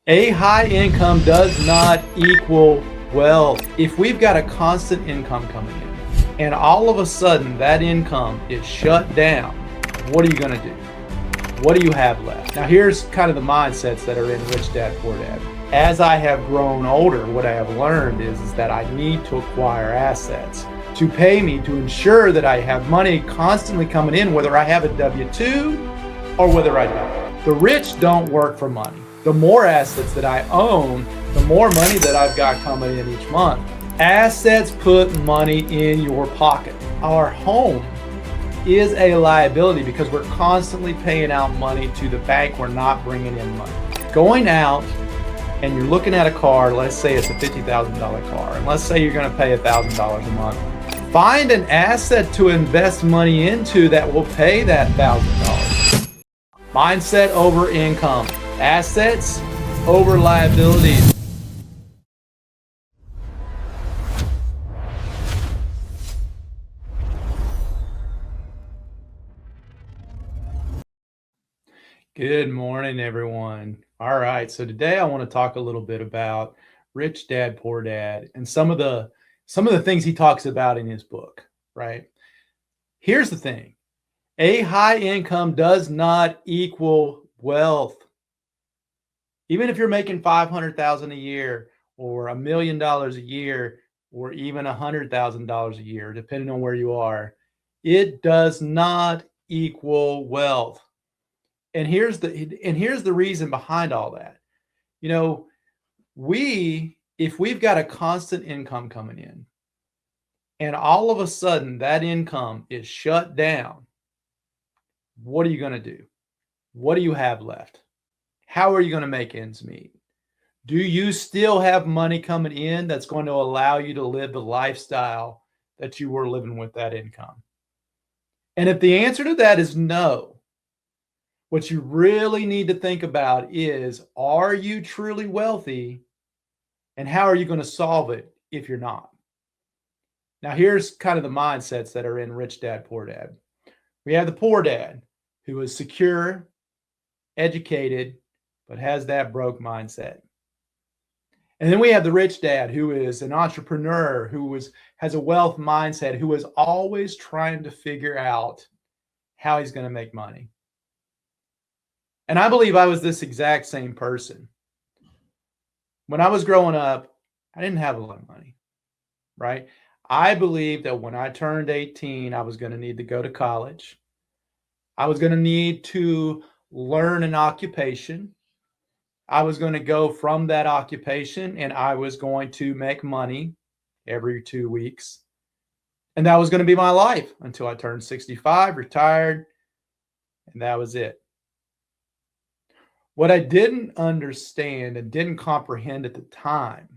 A high income does not equal wealth. If we've got a constant income coming in and all of a sudden that income is shut down, what are you going to do? What do you have left? Now, here's kind of the mindsets that are in Rich Dad, Poor Dad. As I have grown older, what I have learned is that I need to acquire assets to pay me to ensure that I have money constantly coming in, whether I have a W-2 or whether I don't. The rich don't work for money. The more assets that I own, the more money that I've got coming in each month. Assets put money in your pocket. Our home is a liability because we're constantly paying out money to the bank. We're not bringing in money. Going out and you're looking at a car, let's say it's a $50,000 car, and let's say you're going to pay $1,000 a month. Find an asset to invest money into that will pay that $1,000. Mindset over income. Assets over liabilities. Good morning, everyone. All right, so today I want to talk a little bit about Rich Dad, Poor Dad, and some of the things he talks about in his book, right? Here's the thing. A high income does not equal wealth. Even if you're making 500,000 a year or $1 million a year or even $100,000 a year, depending on where you are, it does not equal wealth. And here's the reason behind all that. You know, if we've got a constant income coming in and all of a sudden that income is shut down, what are you going to do? What do you have left? How are you going to make ends meet? Do you still have money coming in that's going to allow you to live the lifestyle that you were living with that income? And if the answer to that is no, what you really need to think about is, are you truly wealthy? And how are you going to solve it if you're not? Now, here's kind of the mindsets that are in Rich Dad, Poor Dad. We have the poor dad who is secure, educated, but has that broke mindset. And then we have the rich dad who is an entrepreneur, has a wealth mindset, who is always trying to figure out how he's going to make money. And I believe I was this exact same person. When I was growing up, I didn't have a lot of money, right? I believed that when I turned 18, I was going to need to go to college. I was going to need to learn an occupation. I was going to go from that occupation and I was going to make money every 2 weeks. And that was going to be my life until I turned 65, retired, and that was it. What I didn't understand and didn't comprehend at the time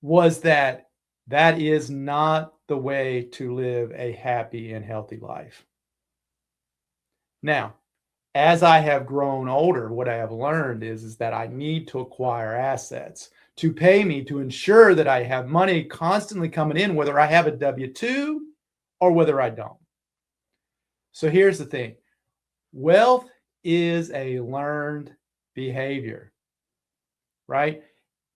was that that is not the way to live a happy and healthy life. Now, as I have grown older, what I have learned is that I need to acquire assets to pay me to ensure that I have money constantly coming in, whether I have a W-2 or whether I don't. So here's the thing. Wealth is a learned behavior, right?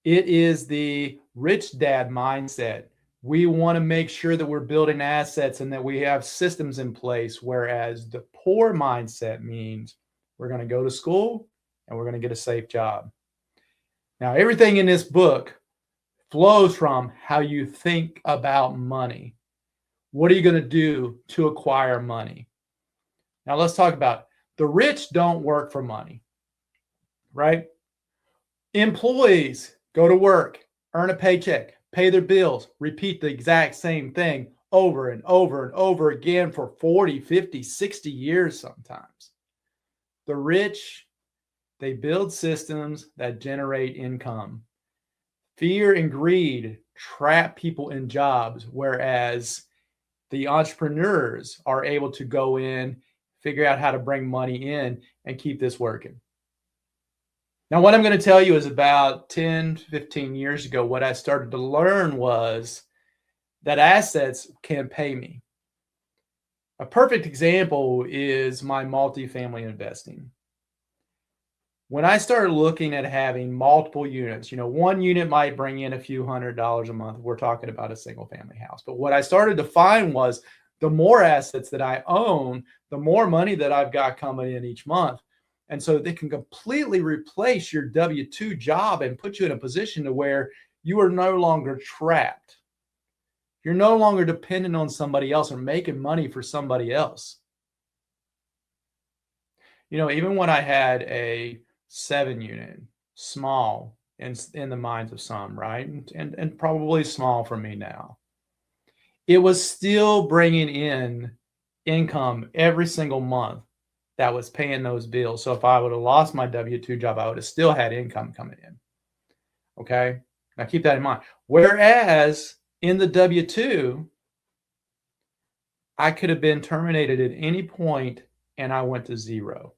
It is the rich dad mindset. We want to make sure that we're building assets and that we have systems in place, whereas the poor mindset means we're going to go to school and we're going to get a safe job. Now, everything in this book flows from how you think about money. What are you going to do to acquire money? Now, let's talk about it. The rich don't work for money, right? Employees go to work, earn a paycheck, pay their bills, repeat the exact same thing over and over and over again for 40, 50, 60 years sometimes. The rich, they build systems that generate income. Fear and greed trap people in jobs, whereas the entrepreneurs are able to go in, figure out how to bring money in and keep this working. Now, what I'm going to tell you is about 10, 15 years ago, what I started to learn was that assets can pay me. A perfect example is my multifamily investing. When I started looking at having multiple units, one unit might bring in a few $100s a month. We're talking about a single family house. But what I started to find was the more assets that I own, the more money that I've got coming in each month. And so they can completely replace your W-2 job and put you in a position to where you are no longer trapped. You're no longer dependent on somebody else or making money for somebody else. Even when I had a 7 unit, small in the minds of some, right? And probably small for me now. It was still bringing in income every single month that was paying those bills. So if I would have lost my W-2 job, I would have still had income coming in. Okay? Now keep that in mind. Whereas in the W-2, I could have been terminated at any point and I went to zero,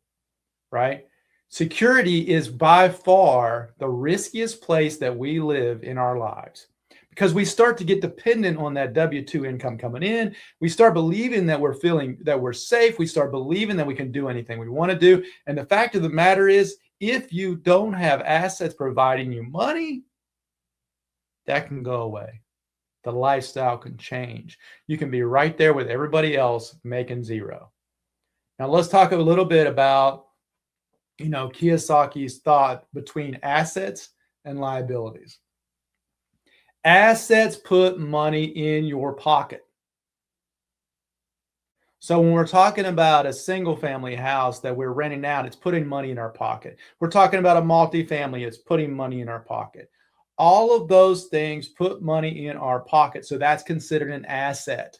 right? Security is by far the riskiest place that we live in our lives because we start to get dependent on that W-2 income coming in. We start believing that we're safe. We start believing that we can do anything we want to do. And the fact of the matter is, if you don't have assets providing you money, that can go away. The lifestyle can change. You can be right there with everybody else making zero. Now let's talk a little bit about Kiyosaki's thought between assets and liabilities. Assets put money in your pocket. So when we're talking about a single family house that we're renting out, it's putting money in our pocket. We're talking about a multifamily, it's putting money in our pocket. All of those things put money in our pocket. So that's considered an asset.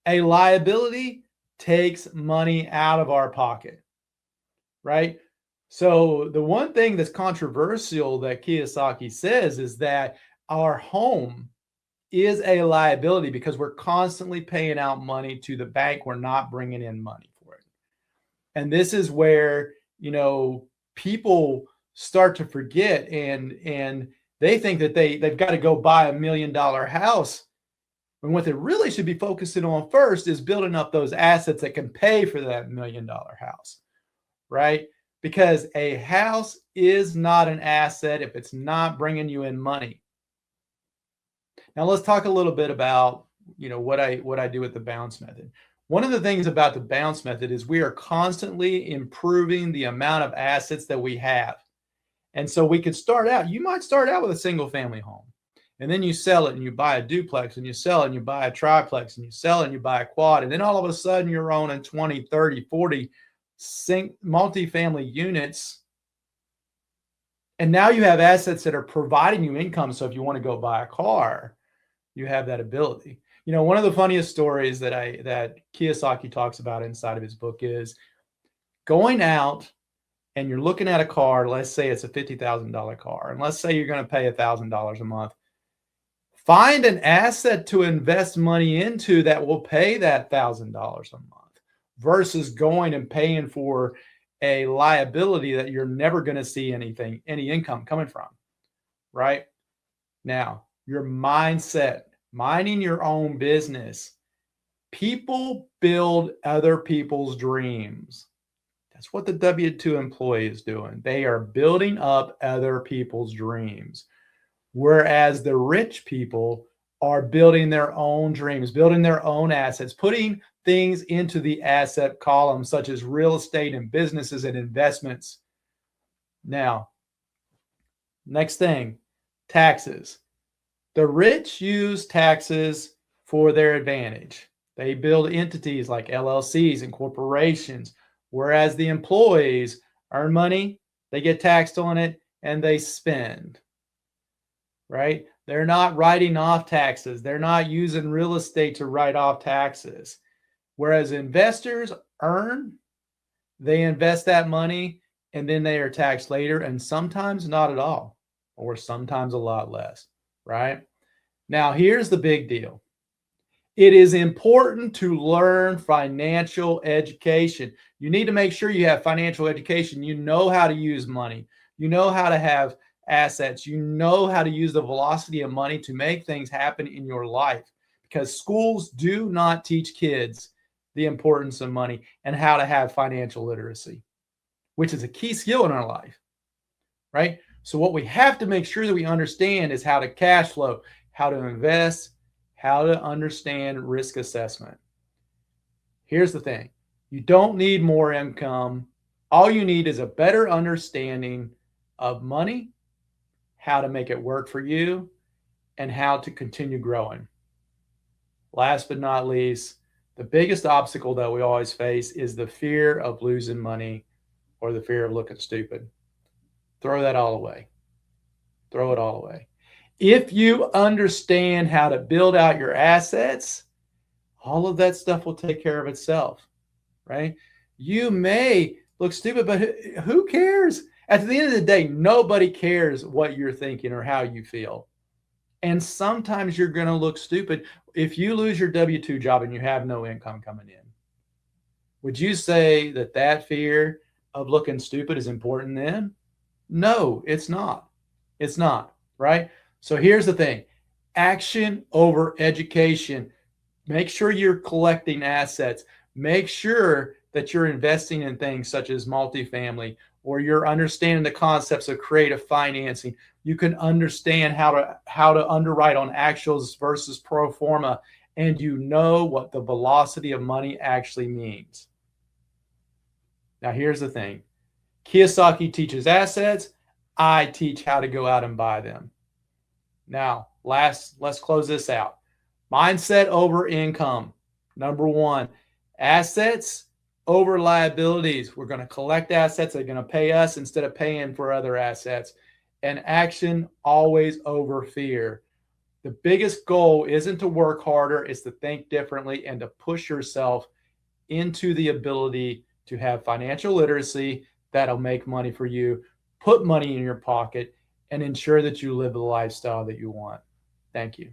A liability takes money out of our pocket. Right? So the one thing that's controversial that Kiyosaki says is that our home is a liability because we're constantly paying out money to the bank. We're not bringing in money for it. And this is where, people start to forget and they think that they've got to go buy $1 million house. And what they really should be focusing on first is building up those assets that can pay for that $1 million house. Right? Because a house is not an asset if it's not bringing you in money. Now let's talk a little bit about, what I do with the bounce method. One of the things about the bounce method is we are constantly improving the amount of assets that we have. And so we could you might start out with a single family home. And then you sell it and you buy a duplex and you sell it and you buy a triplex and you sell it and you buy a quad. And then all of a sudden you're owning 20, 30, 40 multifamily units. And now you have assets that are providing you income. So if you want to go buy a car, you have that ability. One of the funniest stories that Kiyosaki talks about inside of his book is going out and you're looking at a car. Let's say it's a $50,000 car. And let's say you're going to pay $1,000 a month. Find an asset to invest money into that will pay that $1,000 a month versus going and paying for a liability that you're never going to see any income coming from, right? Now, your mindset, minding your own business. People build other people's dreams. That's what the W-2 employee is doing. They are building up other people's dreams. Whereas the rich people are building their own dreams, building their own assets, putting things into the asset column, such as real estate and businesses and investments. Now, next thing, taxes. The rich use taxes for their advantage. They build entities like LLCs and corporations, whereas the employees earn money, they get taxed on it, and they spend. Right? They're not writing off taxes. They're not using real estate to write off taxes. Whereas investors they invest that money, and then they are taxed later, and sometimes not at all, or sometimes a lot less, right? Now, here's the big deal. It is important to learn financial education. You need to make sure you have financial education. You know how to use money. You know how to have assets. You know how to use the velocity of money to make things happen in your life, because schools do not teach kids the importance of money and how to have financial literacy, which is a key skill in our life, right? So what we have to make sure that we understand is how to cash flow, how to invest, how to understand risk assessment. Here's the thing. You don't need more income. All you need is a better understanding of money, how to make it work for you, and how to continue growing. Last but not least, the biggest obstacle that we always face is the fear of losing money or the fear of looking stupid. Throw that all away. Throw it all away. If you understand how to build out your assets, all of that stuff will take care of itself, right? You may look stupid, but who cares? At the end of the day, nobody cares what you're thinking or how you feel. And sometimes you're going to look stupid. If you lose your W-2 job and you have no income coming in, would you say that that fear of looking stupid is important then? No, it's not. It's not, right? So here's the thing. Action over education. Make sure you're collecting assets. Make sure that you're investing in things such as multifamily, or you're understanding the concepts of creative financing. You can understand how to underwrite on actuals versus pro forma, and you know what the velocity of money actually means. Now, here's the thing. Kiyosaki teaches assets. I teach how to go out and buy them. Now, let's close this out. Mindset over income. Number one, assets over liabilities. We're going to collect assets that are going to pay us instead of paying for other assets. And action always over fear. The biggest goal isn't to work harder, it's to think differently and to push yourself into the ability to have financial literacy that'll make money for you, put money in your pocket, and ensure that you live the lifestyle that you want. Thank you.